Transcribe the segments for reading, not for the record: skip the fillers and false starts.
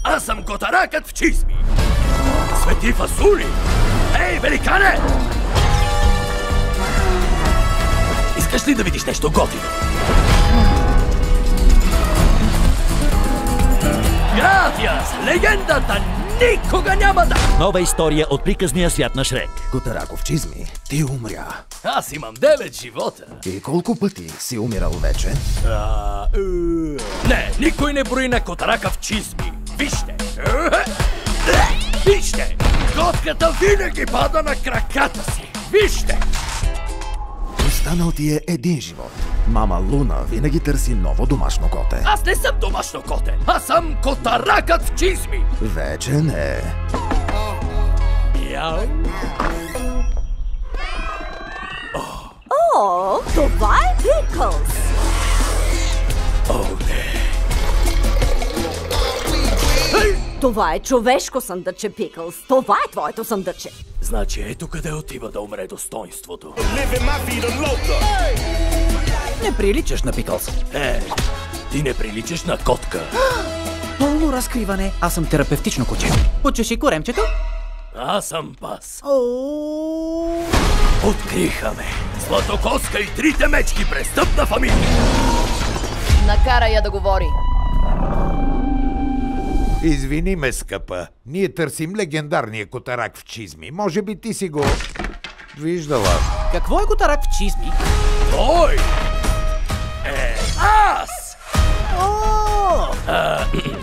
Аз съм котаракът в чизми. Свети фасули! Ей, великане! Искаш ли да видиш нещо готино? Гратиас! Легендата никога няма да... Нова история от приказния свят на Шрек. Котараков чизми, ти умря. Аз имам 9 живота. И колко пъти си умирал вече? Не, никой не брои на котарака в чизми. Вижте! Вижте! Котката винаги пада на краката си. Вижте! Останал ти е един живот. Мама Луна винаги търси ново домашно коте. Аз не съм домашно коте. Аз съм котаракът в чизми. Вече не. Мяу. О, това е Пикълс! О, не. Това е човешко съндъче, Пикълс. Това е твоето съндъче. Значи ето къде отива да умре достоинството. Не приличаш на Пикълс. Ти не приличаш на котка. Пълно разкриване. Аз съм терапевтично куче. Почеши коремчето. Аз съм пас. Откриха ме. Златокоска и трите мечки, престъпна фамилия. Накара я да говори. Извини ме, скъпа. Ние търсим легендарния котарак в чизми. Може би ти си го виждала. Какво е котарак в чизми? Той аз!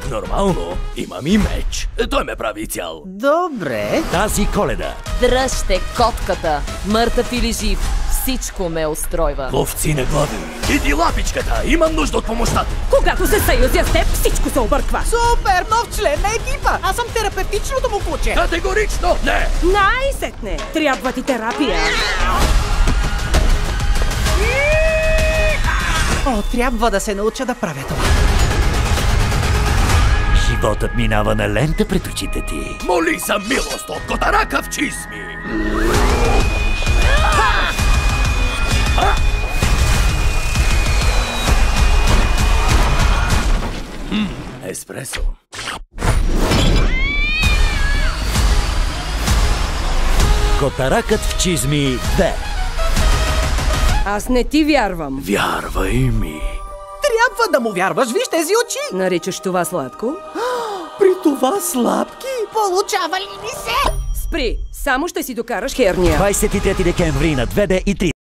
Нормално, имам и меч. Той ме прави цял. Добре. Тази Коледа. Дръжте котката. Мъртъв или жив. Всичко ме устройва. Ловци на глави. Иди лапичката, имам нужда от помощта ти. Когато се съюзя с теб, всичко се обърква. Супер, нов член на екипа. Аз съм терапевтичното му куче. Категорично не! Най-сетне! Трябва ти терапия. О, трябва да се науча да правя това. Животът минава на лента пред очите ти. Моли за милост от котарака в чизми. Еспресо. Котаракът в чизми 2. Аз не ти вярвам. Вярвай ми. Трябва да му вярваш, виж тези очи. Наричаш това сладко? При това слабки. Получава ли ми се? Спри! Само ще си докараш херния. 23 декември на 2D и 3.